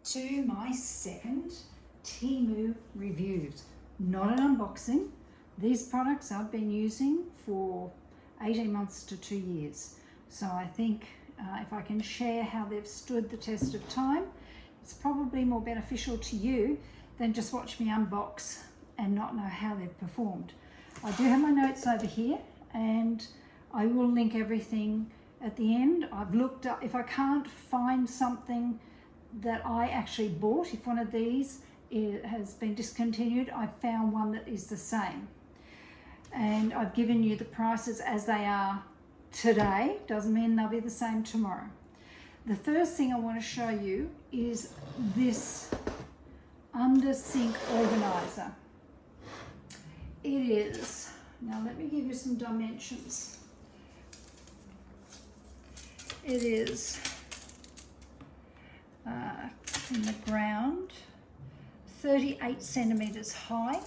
to my second Temu reviews. Not an unboxing. These products I've been using for 18 months to 2 years. So I think if I can share how they've stood the test of time, it's probably more beneficial to you than just watch me unbox and not know how they've performed. I do have my notes over here and I will link everything at the end. I've looked up, if I can't find something that I actually bought, if one of these has been discontinued, I've found one that is the same. And I've given you the prices as they are today. Doesn't mean they'll be the same tomorrow. The first thing I want to show you is this under sink organizer. It is, now let me give you some dimensions. It is in the ground, 38 centimetres high,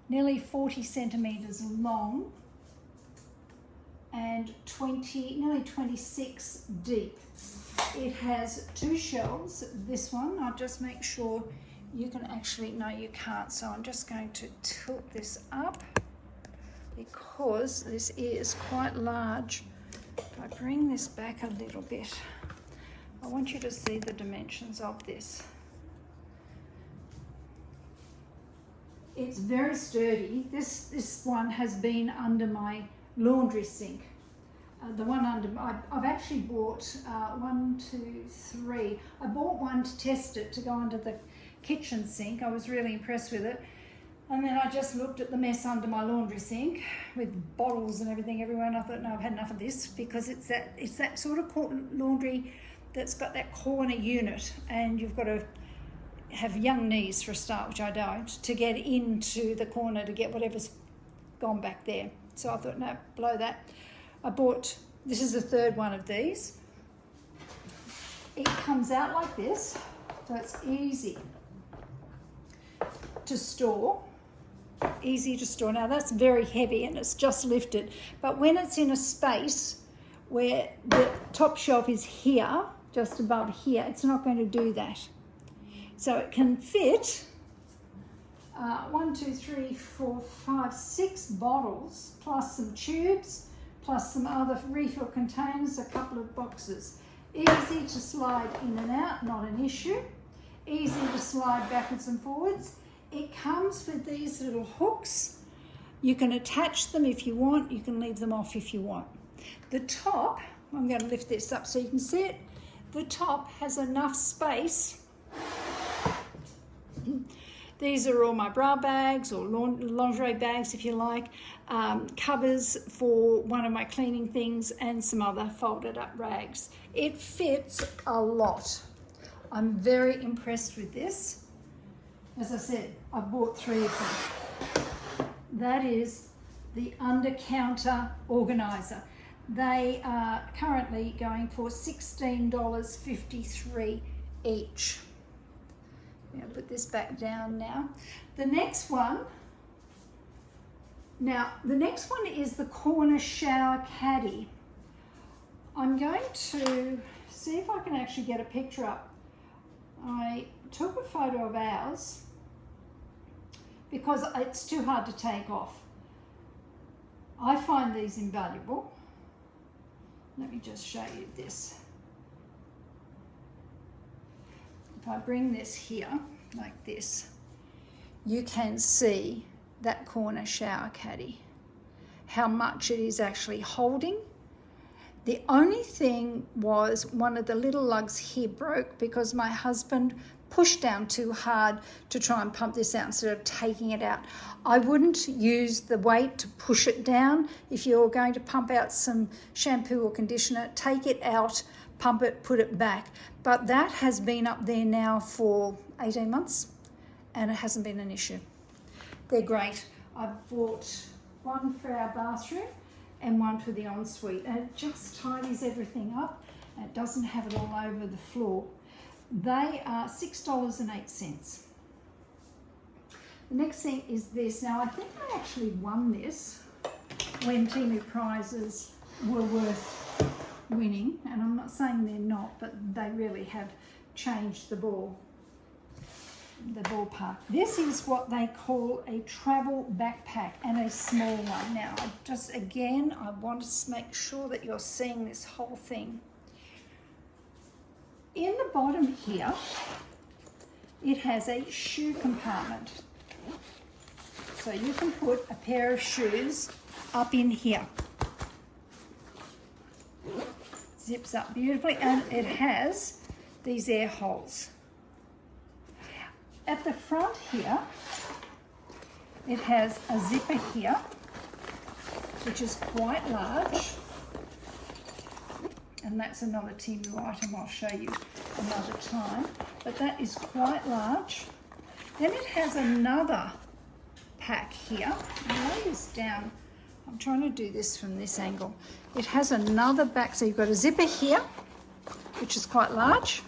nearly 40 centimetres long, and nearly 26 deep. It has two shelves. This one, I'll just make sure you can actually, no you can't, so I'm just going to tilt this up because this is quite large. If I bring this back a little bit, I want you to see the dimensions of this. It's very sturdy. This one has been under my laundry sink. The one under, I've actually bought 1, 2, 3. I bought one to test it to go under the kitchen sink. I was really impressed with it. And then I just looked at the mess under my laundry sink with bottles and everything everywhere, and I thought, no, I've had enough of this, because it's that sort of laundry that's got that corner unit, and you've got to have young knees for a start, which I don't, to get into the corner to get whatever's gone back there. So I thought, no, blow that. I bought, this is the third one of these. It comes out like this, so it's easy to store. Easy to store. Now that's very heavy and it's just lifted, but when it's in a space where the top shelf is here, just above here, it's not going to do that. So it can fit 1, 2, 3, 4, 5, 6 bottles, plus some tubes, plus some other refill containers, a couple of boxes. Easy to slide in and out, not an issue. Easy to slide backwards and forwards. It comes with these little hooks. You can attach them if you want. You can leave them off if you want. The top, I'm going to lift this up so you can see it. The top has enough space. These are all my bra bags or lingerie bags, if you like, covers for one of my cleaning things and some other folded up rags. It fits a lot. I'm very impressed with this. As I said, I bought 3 of them. That is the under-counter organizer. They are currently going for $16.53 each. I'm going to put this back down now. The next one is the corner shower caddy. I'm going to see if I can actually get a picture up. I took a photo of ours because it's too hard to take off. I find these invaluable. Let me just show you this. If I bring this here, like this, you can see that corner shower caddy, how much it is actually holding. The only thing was one of the little lugs here broke because my husband pushed down too hard to try and pump this out instead of taking it out. I wouldn't use the weight to push it down. If you're going to pump out some shampoo or conditioner, take it out, pump it, put it back. But that has been up there now for 18 months and it hasn't been an issue. They're great. I've bought one for our bathroom and one for the ensuite, and it just tidies everything up and it doesn't have it all over the floor. They are $6.08. The next thing is this. Now I think I actually won this when Temu prizes were worth winning, and I'm not saying they're not, but they really have changed the ballpark. This is what they call a travel backpack, and a small one. Now, I want to make sure that you're seeing this whole thing. In the bottom here, it has a shoe compartment. So you can put a pair of shoes up in here. Zips up beautifully, and it has these air holes. At the front here, it has a zipper here, which is quite large. And that's another Temu item I'll show you another time. But that is quite large. Then it has another pack here. I'll lay this down. I'm trying to do this from this angle. It has another back, so you've got a zipper here, which is quite large.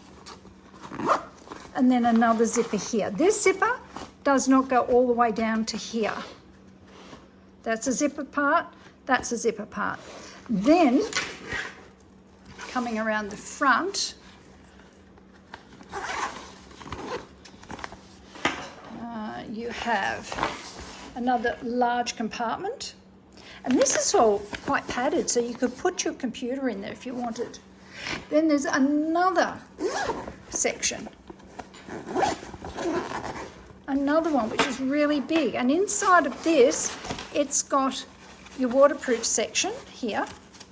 And then another zipper here. This zipper does not go all the way down to here. That's a zipper part, that's a zipper part. Then, coming around the front, you have another large compartment. And this is all quite padded, so you could put your computer in there if you wanted. Then there's another section. Another one which is really big, and inside of this it's got your waterproof section here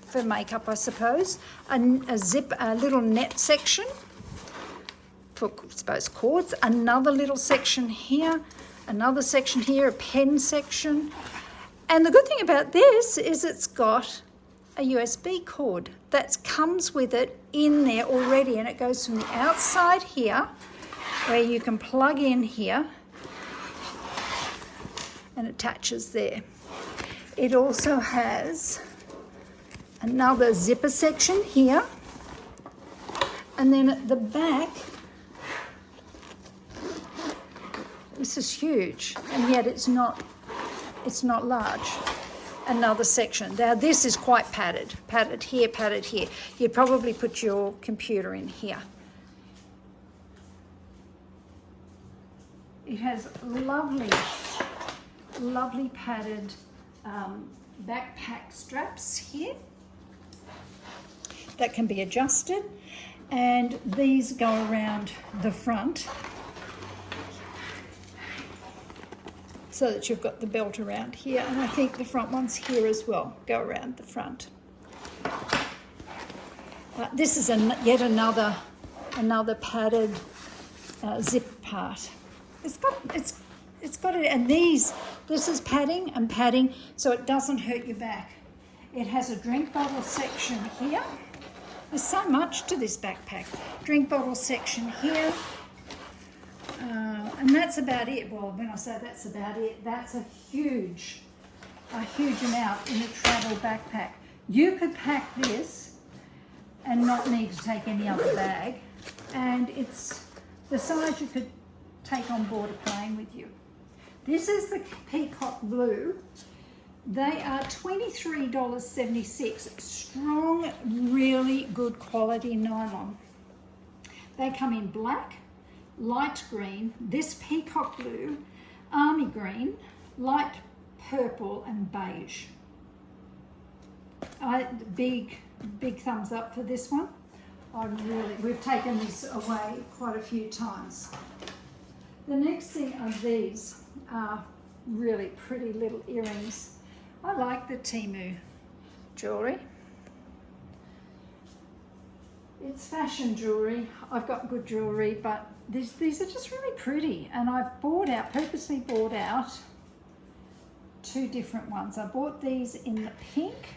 for makeup, I suppose, a little net section for, I suppose, cords, another little section here, another section here, a pen section. And the good thing about this is it's got a USB cord that comes with it in there already, and it goes from the outside here where you can plug in here and attaches there. It also has another zipper section here, and then at the back, this is huge, and yet it's not large. Another section. Now this is quite padded here, padded here. You'd probably put your computer in here. It has lovely padded backpack straps here that can be adjusted, and these go around the front so that you've got the belt around here, and I think the front ones here as well go around the front. This is yet another padded zip part. It's got it, and this is padding and padding, so it doesn't hurt your back. It has a drink bottle section here. There's so much to this backpack. Drink bottle section here, and that's about it. Well, when I say that's about it, that's a huge amount in a travel backpack. You could pack this and not need to take any other bag, and it's the size you could take on board a plane with you. This is the peacock blue. They are $23.76. Strong, really good quality nylon. They come in black, light green, this peacock blue, army green, light purple, and beige. Big thumbs up for this one. We've taken this away quite a few times. The next thing are these are really pretty little earrings. I like the Temu jewellery. It's fashion jewellery. I've got good jewellery, but these are just really pretty. And I've purposely bought out two different ones. I bought these in the pink,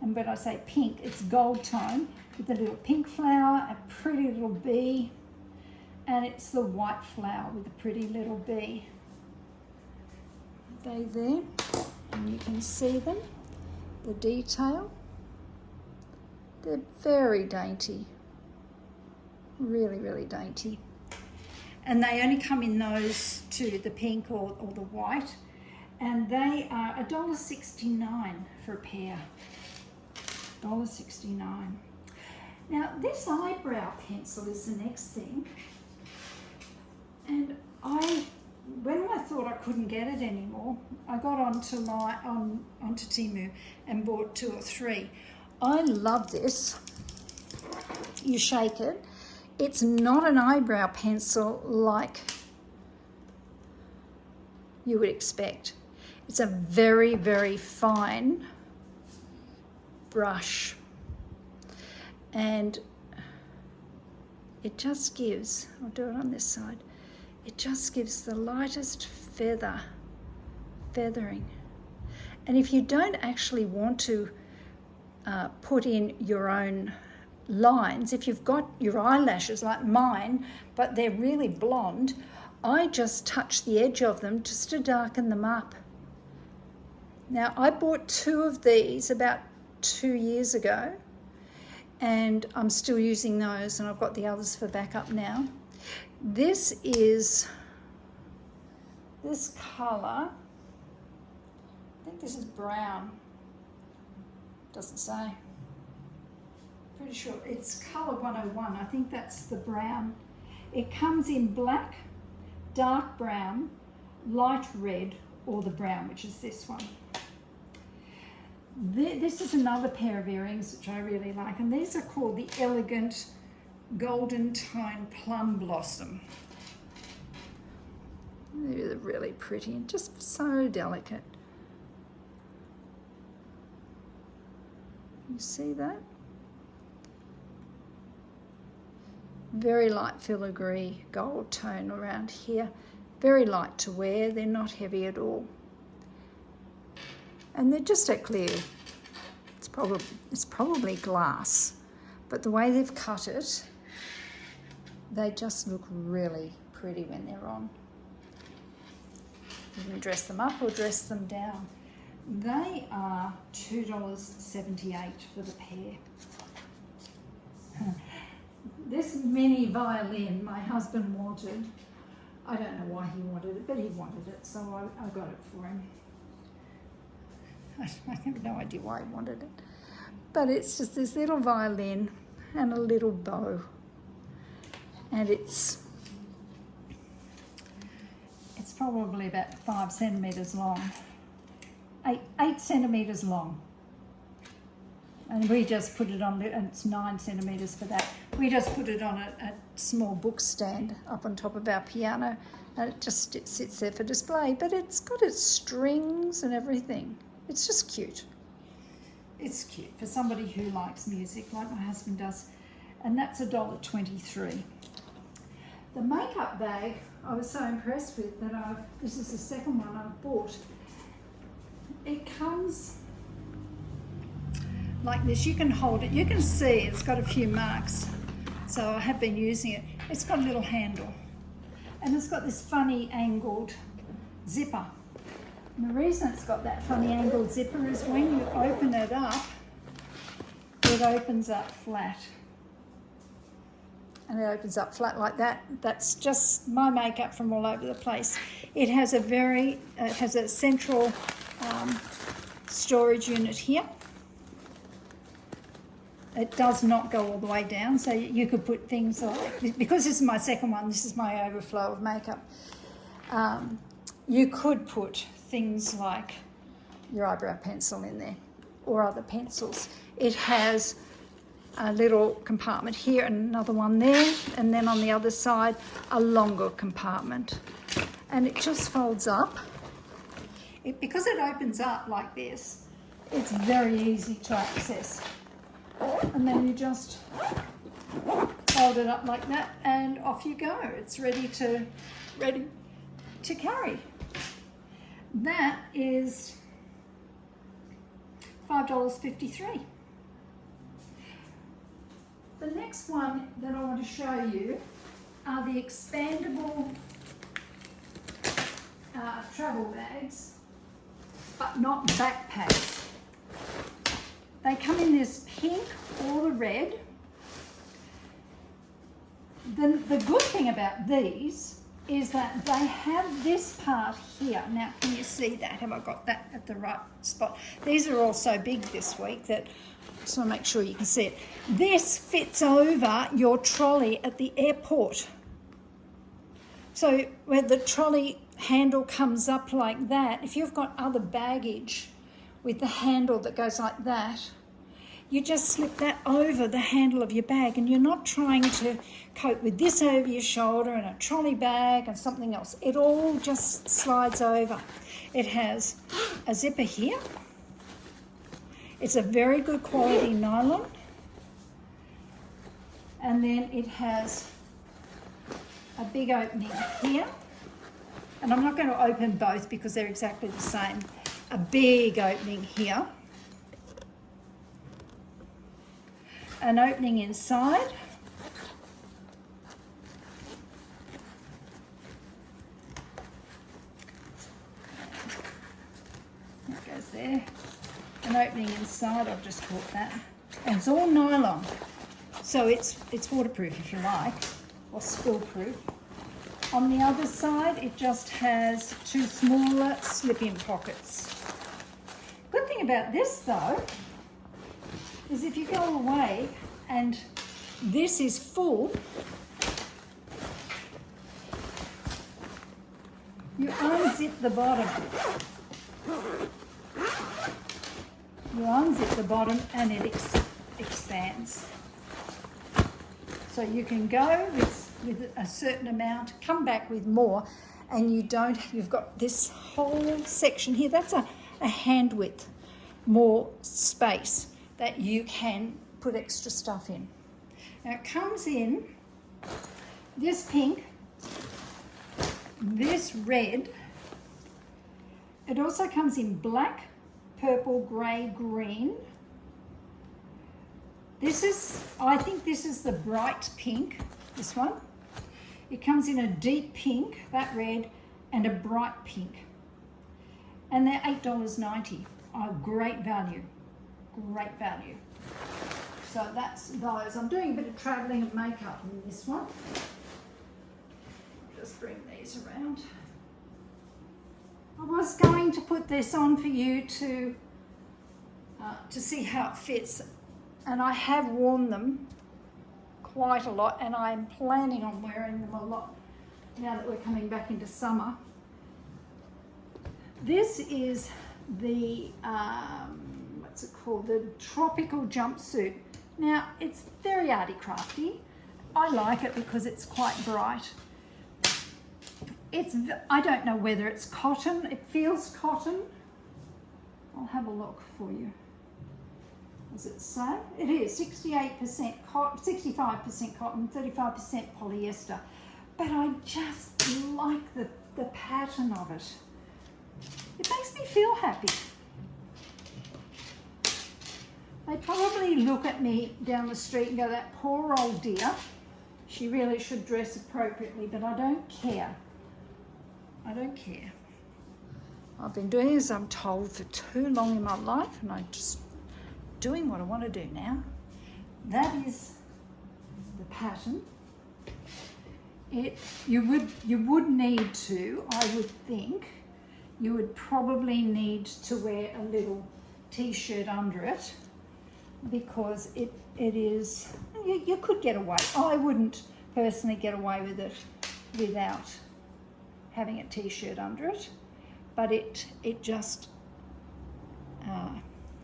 and when I say pink, it's gold tone with a little pink flower, a pretty little bee, and it's the white flower with a pretty little bee. They there, and you can see them, the detail. They're very dainty, really, really dainty. And they only come in those two, the pink or the white, and they are $1.69 for a pair. $1.69. Now this eyebrow pencil is the next thing, and when I thought I couldn't get it anymore, I got onto Temu and bought 2 or 3. I love this. You shake it. It's not an eyebrow pencil like you would expect. It's a very, very fine brush, and it just gives, I'll do it on this side, it just gives the lightest feathering. And if you don't actually want to put in your own lines, if you've got your eyelashes like mine, but they're really blonde, I just touch the edge of them just to darken them up. Now, I bought 2 of these about 2 years ago, and I'm still using those, and I've got the others for backup now. This colour, I think this is brown, doesn't say. Pretty sure it's colour 101. I think that's the brown. It comes in black, dark brown, light red, or the brown, which is this one. This is another pair of earrings which I really like, and these are called the Elegant Golden Tone Plum Blossom. They're really pretty and just so delicate. You see that? Very light filigree gold tone around here. Very light to wear, they're not heavy at all. And they're just a clear, it's probably glass, but the way they've cut it, they just look really pretty when they're on. You can dress them up or dress them down. They are $2.78 for the pair. This mini violin my husband wanted. I don't know why he wanted it, but he wanted it, so I got it for him. I have no idea why he wanted it. But it's just this little violin and a little bow. And it's probably about 5 centimetres long. 8 centimetres long. And we just put it on, and it's 9 centimetres for that. We just put it on a small book stand up on top of our piano, and it sits there for display. But it's got its strings and everything. It's just cute. It's cute for somebody who likes music like my husband does. And that's $1.23. The makeup bag I was so impressed with that this is the second one I've bought. It comes like this. You can hold it. You can see it's got a few marks. So I have been using it. It's got a little handle. And it's got this funny angled zipper. And the reason it's got that funny angled zipper is when you open it up, it opens up flat. And it opens up flat like that. That's just my makeup from all over the place. It has a central storage unit here. It does not go all the way down, so you could put things like, because this is my second one, this is my overflow of makeup. You could put things like your eyebrow pencil in there or other pencils. It has a little compartment here and another one there, and then on the other side a longer compartment, and it just folds up. Because it opens up like this, it's very easy to access, and then you just fold it up like that and off you go. It's ready to carry. That is $5.53. The next one that I want to show you are the expandable travel bags, but not backpacks. They come in this pink or the red. The good thing about these is that they have this part here. Now, can you see that? Have I got that at the right spot? These are all so big this week that I just want to make sure you can see it. This fits over your trolley at the airport. So where the trolley handle comes up like that, if you've got other baggage with the handle that goes like that, you just slip that over the handle of your bag, and you're not trying to cope with this over your shoulder and a trolley bag and something else. It all just slides over. It has a zipper here. It's a very good quality nylon. And then it has a big opening here. And I'm not going to open both because they're exactly the same. A big opening here. An opening inside. That goes there. An opening inside, I've just caught that. And it's all nylon. So it's waterproof if you like, or spill proof. On the other side, it just has two smaller slip-in pockets. Good thing about this though, is if you go away and this is full, you unzip the bottom. You unzip the bottom and it expands. So you can go with a certain amount, come back with more, and you've got this whole section here. That's a hand width, more space that you can put extra stuff in. Now it comes in this pink, this red. It also comes in black, purple, grey, green. I think this is the bright pink, this one. It comes in a deep pink, that red, and a bright pink. And they're $8.90. Great value. Great value. So that's those. I'm doing a bit of travelling and makeup in this one. Just bring these around. I was going to put this on for you to see how it fits, and I have worn them quite a lot, and I'm planning on wearing them a lot now that we're coming back into summer. This is the what's it called, the tropical jumpsuit. Now it's very arty crafty. I like it because it's quite bright. I don't know whether it's cotton. It feels cotton. I'll have a look for you. Does it say? It is 68% cotton, 65% cotton, 35% polyester. But I just like the pattern of it. It makes me feel happy. They probably look at me down the street and go, that poor old dear, she really should dress appropriately, but I don't care. I don't care. I've been doing as I'm told for too long in my life, and I'm just doing what I want to do now. That is the pattern. You would need to, I would think, you would probably need to wear a little t-shirt under it, because it is, you could get away. I wouldn't personally get away with it without having a t-shirt under it, but it just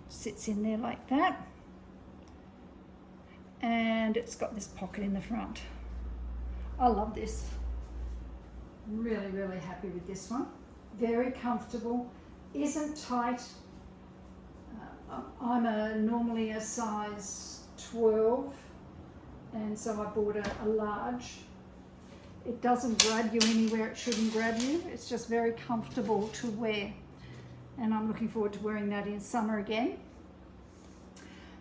sits in there like that, and it's got this pocket in the front. I love this. Really, really happy with this one. Very comfortable, isn't tight. I'm normally a size 12, and so I bought a large. It doesn't grab you anywhere it shouldn't grab you. It's just very comfortable to wear, and I'm looking forward to wearing that in summer again.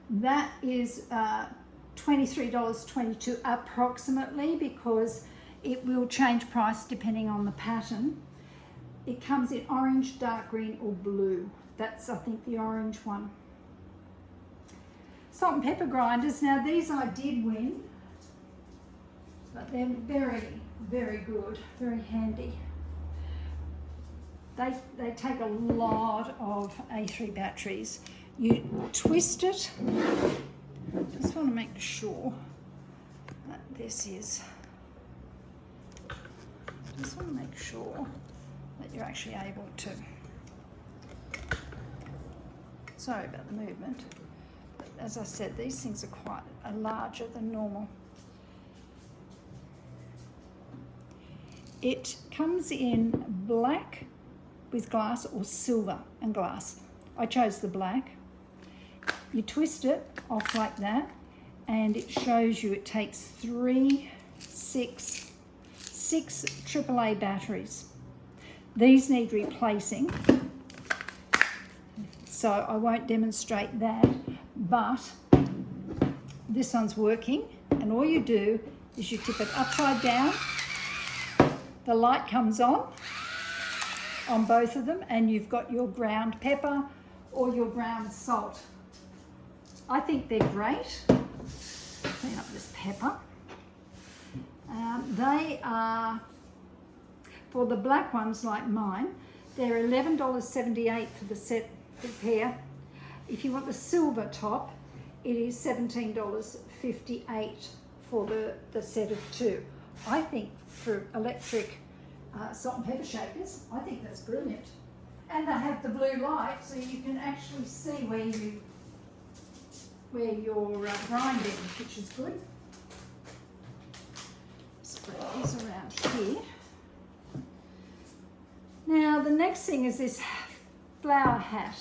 That is $23.22 approximately, because it will change price depending on the pattern. It comes in orange, dark green, or blue. That's, I think, the orange one. Salt and pepper grinders. Now these I did win. So but they're very, very good, very handy. They take a lot of A3 batteries. You twist it. Just want to make sure that this is. Just want to make sure that you're actually able to. Sorry about the movement. But as I said, these things are quite larger than normal. It comes in black with glass or silver and glass. I chose the black. You twist it off like that, and it shows you it takes six AAA batteries. These need replacing, so I won't demonstrate that, but this one's working, and all you do is you tip it upside down, the light comes on both of them, and you've got your ground pepper or your ground salt. I think they're great. Clean up this pepper. They are, for the black ones like mine, they're $11.78 for the set, the pair. If you want the silver top, it is $17.58 for the set of two. I think for electric salt and pepper shakers, I think that's brilliant. And they have the blue light, so you can actually see where you're grinding, which is good. Spread these around here. Now the next thing is this flower hat.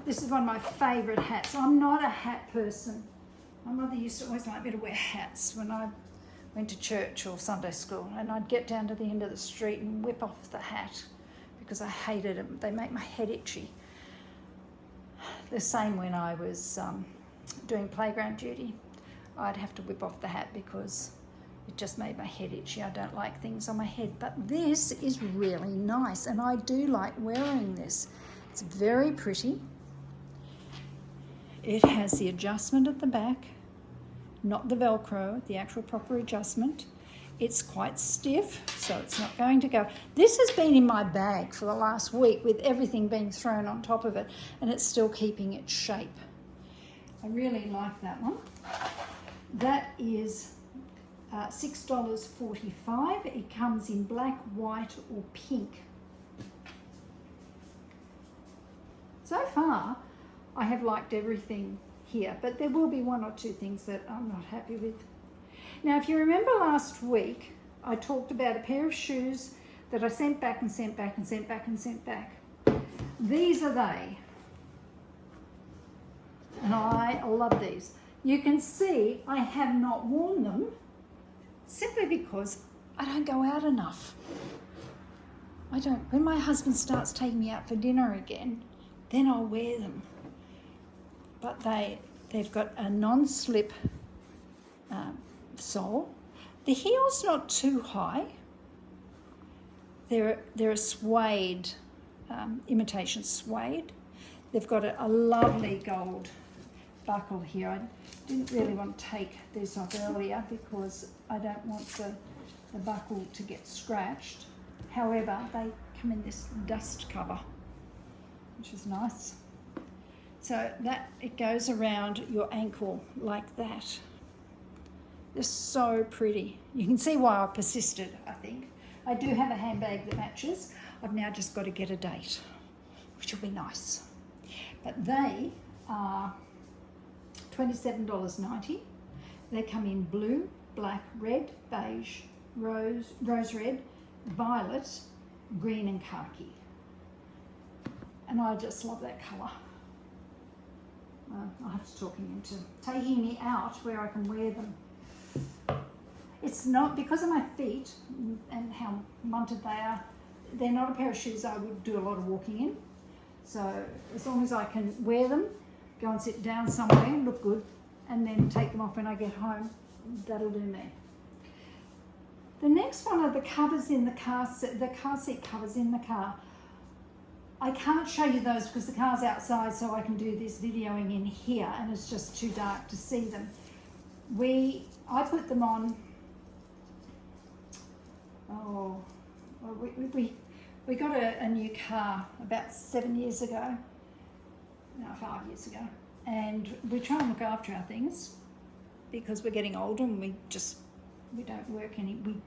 This is one of my favourite hats. I'm not a hat person. My mother used to always like me to wear hats when I went to church or Sunday school, and I'd get down to the end of the street and whip off the hat because I hated them. They make my head itchy. The same when I was doing playground duty. I'd have to whip off the hat because it just made my head itchy. I don't like things on my head, but this is really nice, and I do like wearing this. It's very pretty. It has the adjustment at the back, not the Velcro, the actual proper adjustment. It's quite stiff, so it's not going to go. This has been in my bag for the last week with everything being thrown on top of it, and it's still keeping its shape. I really like that one. That is $6.45. It comes in black, white, or pink. So far, I have liked everything here, but there will be one or two things that I'm not happy with. Now, if you remember last week, I talked about a pair of shoes that I sent back and sent back and sent back and sent back. These are they. And I love these. You can see I have not worn them simply because I don't go out enough. I don't. When my husband starts taking me out for dinner again, then I'll wear them. But they've got a non-slip sole. The heel's not too high. They're a suede, imitation suede. They've got a lovely gold buckle here. I didn't really want to take this off earlier because I don't want the buckle to get scratched. However, they come in this dust cover, which is nice. So that it goes around your ankle like that. They're so pretty. You can see why I persisted, I think. I do have a handbag that matches. I've now just got to get a date, which will be nice. But they are $27.90. They come in blue, black, red, beige, rose red, violet, green and khaki. And I just love that colour. I have to talk him into taking me out where I can wear them. It's not, because of my feet and how munted they are, they're not a pair of shoes I would do a lot of walking in. So as long as I can wear them, go and sit down somewhere, look good, and then take them off when I get home, that'll do me. The next one are the covers in the car seat covers in the car. I can't show you those because the car's outside, so I can do this videoing in here, and it's just too dark to see them. I put them on Oh, well, we got a new car about 7 years ago, no, 5 years ago, and we try and look after our things because we're getting older and we don't work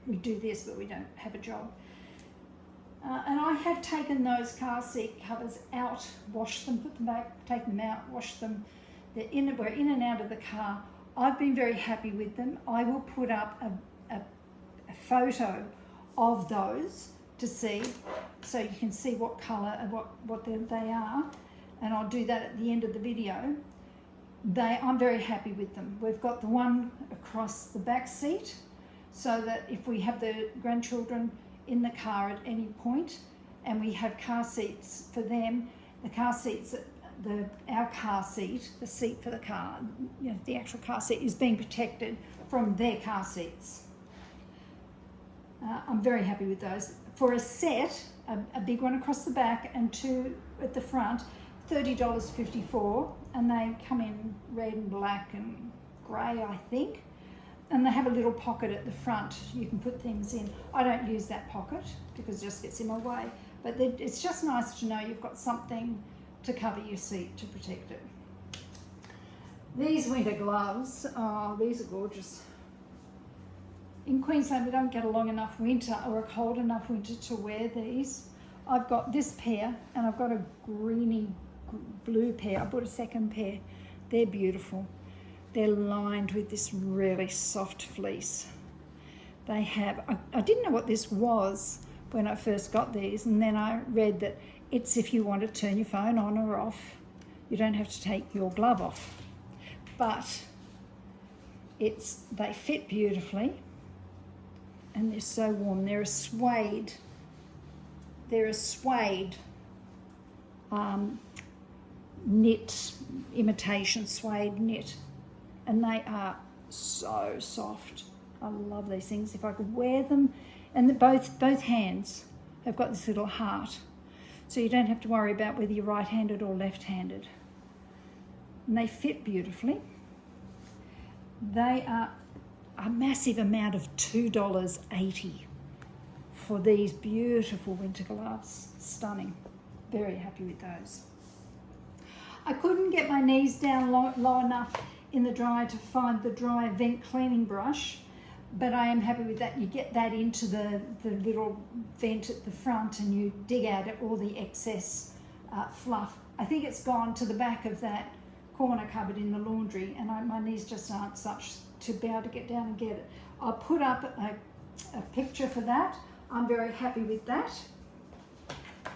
we do this, but we don't have a job. And I have taken those car seat covers out, washed them, put them back, taken them out, washed them. We're in and out of the car. I've been very happy with them. I will put up a photo of those to see, so you can see what colour and what they are, and I'll do that at the end of the video. I'm very happy with them. We've got the one across the back seat, so that if we have the grandchildren in the car at any point, and we have car seats for them, the car seats, our car seat, the seat for the car, the actual car seat is being protected from their car seats. I'm very happy with those. For a set, a big one across the back and two at the front, $30.54, and they come in red and black and grey, I think. And they have a little pocket at the front you can put things in. I don't use that pocket because it just gets in my way. But it's just nice to know you've got something to cover your seat to protect it. These winter gloves, oh, these are gorgeous. In Queensland, we don't get a long enough winter or a cold enough winter to wear these. I've got this pair and I've got a greeny blue pair. I bought a second pair. They're beautiful. They're lined with this really soft fleece. They have, I didn't know what this was when I first got these, and then I read that it's if you want to turn your phone on or off. You don't have to take your glove off. But they fit beautifully and they're so warm. They're a suede knit, imitation suede knit. And they are so soft. I love these things. If I could wear them, and both hands have got this little heart, so you don't have to worry about whether you're right-handed or left-handed. And they fit beautifully. They are a massive amount of $2.80 for these beautiful winter gloves. Stunning. Very happy with those. I couldn't get my knees down low enough in the dryer to find the dry vent cleaning brush, but I am happy with that. You get that into the little vent at the front and you dig out all the excess fluff. I think it's gone to the back of that corner cupboard in the laundry, and my knees just aren't such to be able to get down and get it. I'll put up a picture for that. I'm very happy with that.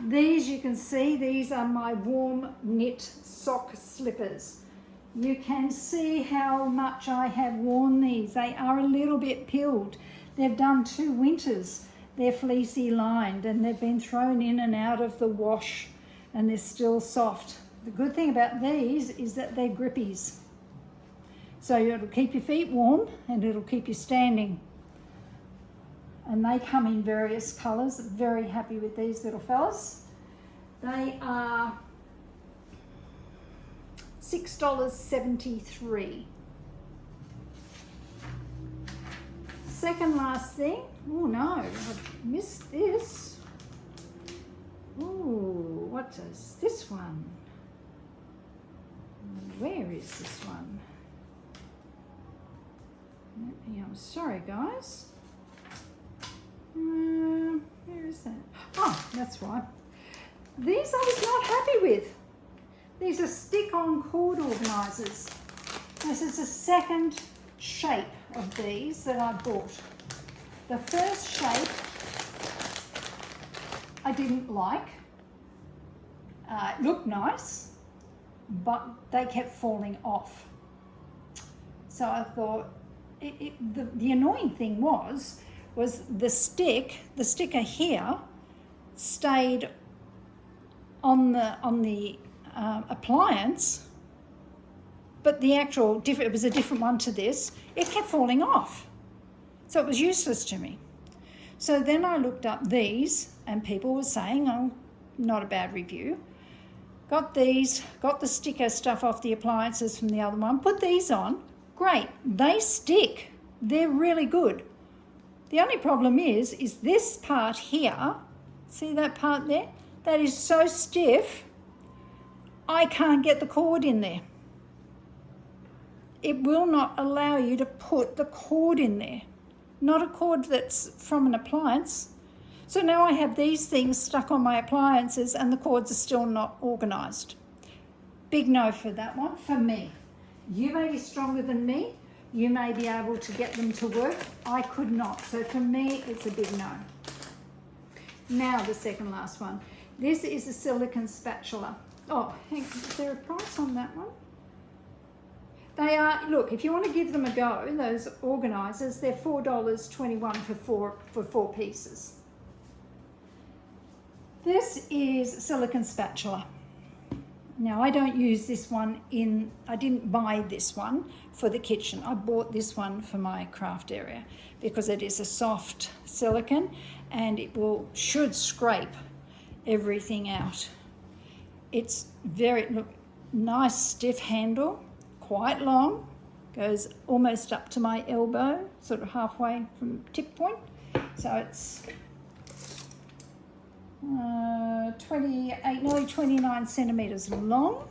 These, you can see, these are my warm knit sock slippers. You can see how much I have worn these. They are a little bit peeled. They've done 2 winters. They're fleecy lined and they've been thrown in and out of the wash and they're still soft. The good thing about these is that they're grippies. So it'll keep your feet warm and it'll keep you standing. And they come in various colours. Very happy with these little fellas. They are $6.73. Second last thing. Oh no, I've missed this. Oh, what is this one? Where is this one? I'm sorry, guys. Where is that? Oh, that's right. These I was not happy with. These are stick-on cord organisers. This is the second shape of these that I bought. The first shape I didn't like. It looked nice, but they kept falling off. So I thought, the annoying thing was the sticker here stayed on the appliance, but the actual, it was a different one to this, it kept falling off. So it was useless to me. So then I looked up these and people were saying, oh, not a bad review. Got these, got the sticker stuff off the appliances from the other one, put these on, great, they stick, they're really good. The only problem is this part here, see that part there? That is so stiff, I can't get the cord in there. It will not allow you to put the cord in there. Not a cord that's from an appliance. So now I have these things stuck on my appliances and the cords are still not organised. Big no for that one, for me. You may be stronger than me. You may be able to get them to work. I could not. So for me, it's a big no. Now the second last one. This is a silicone spatula. Oh, hang on. Is there a price on that one? They are, look, if you want to give them a go, those organisers, they're $4.21 for four pieces. This is a silicone spatula. Now, I don't use this one I didn't buy this one for the kitchen. I bought this one for my craft area because it is a soft silicone and it should scrape everything out. It's very, nice stiff handle, quite long, goes almost up to my elbow, sort of halfway from tip point. So it's 28, nearly 29 centimetres long,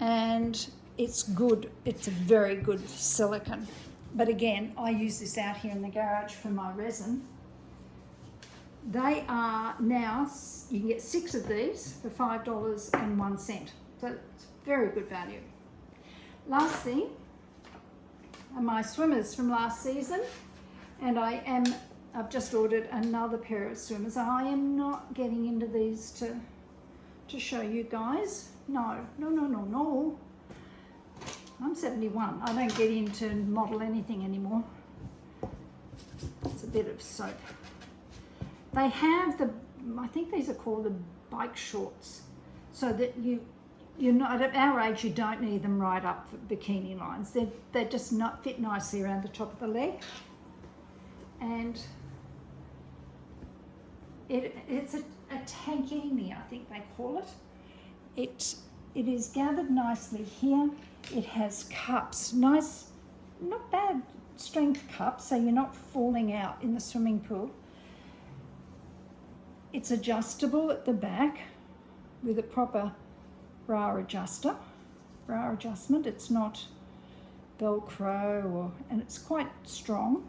and it's good. It's a very good silicone. But again, I use this out here in the garage for my resin. They are now, you can get 6 of these for $5.01. So it's very good value. Last thing are my swimmers from last season, and I've just ordered another pair of swimmers. I am not getting into these to show you guys. No. I'm 71. I don't get into model anything anymore. It's a bit of soap. They have I think these are called the bike shorts, so that you're not, at our age, you don't need them right up bikini lines. They just not fit nicely around the top of the leg. And it's a tankini, I think they call it. It is gathered nicely here. It has cups, nice, not bad strength cups, so you're not falling out in the swimming pool. It's adjustable at the back with a proper bra adjustment. It's not Velcro and it's quite strong.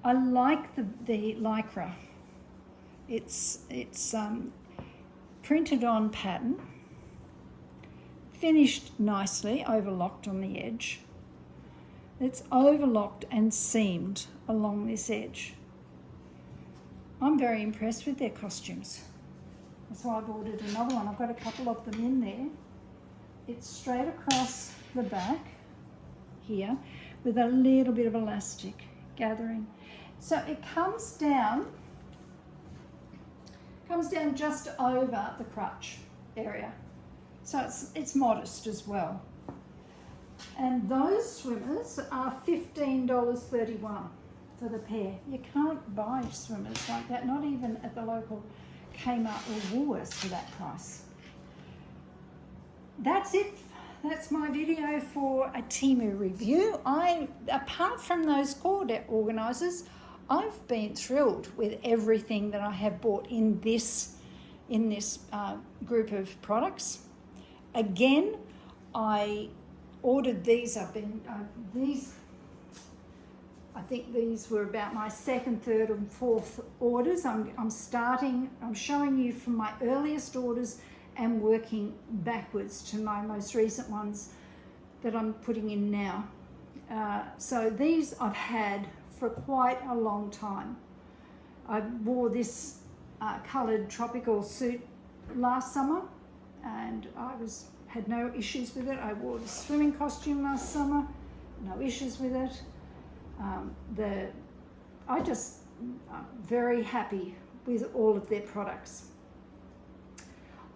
I like the lycra. It's printed on pattern, finished nicely, overlocked on the edge. It's overlocked and seamed along this edge. I'm very impressed with their costumes. That's why I've ordered another one. I've got a couple of them in there. It's straight across the back here with a little bit of elastic gathering. So it comes down just over the crutch area. So it's modest as well. And those swimmers are $15.31 for the pair. You can't buy swimmers like that, not even at the local Kmart or Woolworths for that price. That's it. That's my video for a Temu review. Apart from those cord organisers, I've been thrilled with everything that I have bought in this group of products. Again, I ordered these. I think these were about my second, third, and fourth orders. I'm showing you from my earliest orders and working backwards to my most recent ones that I'm putting in now. So these I've had for quite a long time. I wore this coloured tropical suit last summer and had no issues with it. I wore the swimming costume last summer, no issues with it. I'm very happy with all of their products.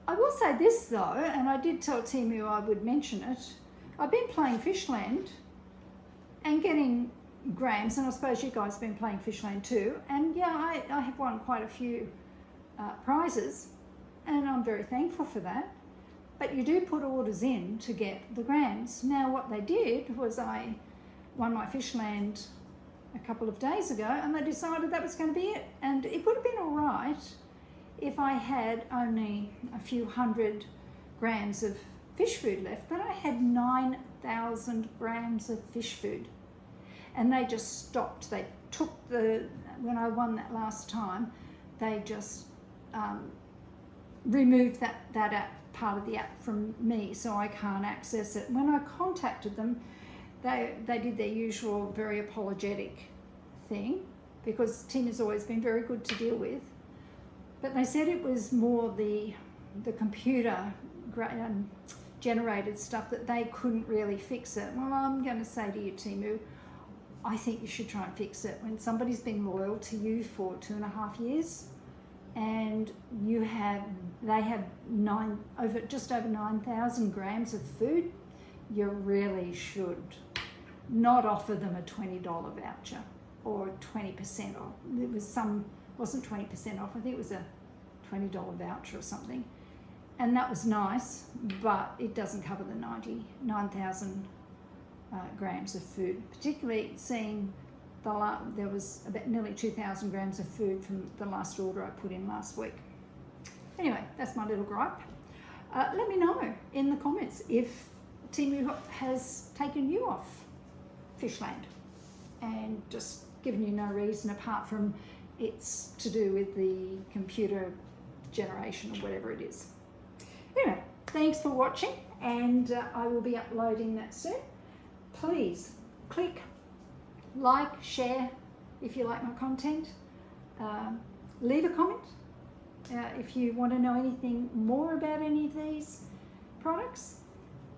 I will say this though, and I did tell Temu I would mention it, I've been playing Fishland and getting grams, and I suppose you guys have been playing Fishland too, and yeah, I have won quite a few prizes, and I'm very thankful for that. But you do put orders in to get the grams. Now what they did was I won my Fishland a couple of days ago, and they decided that was going to be it. And it would have been all right if I had only a few hundred grams of fish food left, but I had 9,000 grams of fish food. And they just stopped. They took when I won that last time, they just removed that app, part of the app from me, so I can't access it. When I contacted them, they did their usual very apologetic thing, because Temu's always been very good to deal with. But they said it was more the computer generated stuff, that they couldn't really fix it. Well, I'm going to say to you, Temu, I think you should try and fix it. When somebody's been loyal to you for 2.5 years, and they have just over 9,000 grams of food, you really should not offer them a $20 voucher or 20% off. Wasn't 20% off, I think it was a $20 voucher or something. And that was nice, but it doesn't cover the 9,000 grams of food, particularly seeing there was about nearly 2,000 grams of food from the last order I put in last week. Anyway, that's my little gripe. Let me know in the comments if Temu has taken you off Fishland and just given you no reason apart from it's to do with the computer generation or whatever it is. Anyway, thanks for watching, and I will be uploading that soon. Please click like, share if you like my content. Leave a comment if you want to know anything more about any of these products.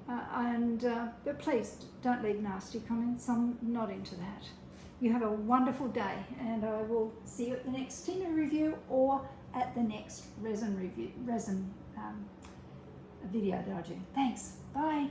But please don't leave nasty comments. I'm not into that. You have a wonderful day, and I will see you at the next Temu review or at the next resin video that I do. Thanks. Bye.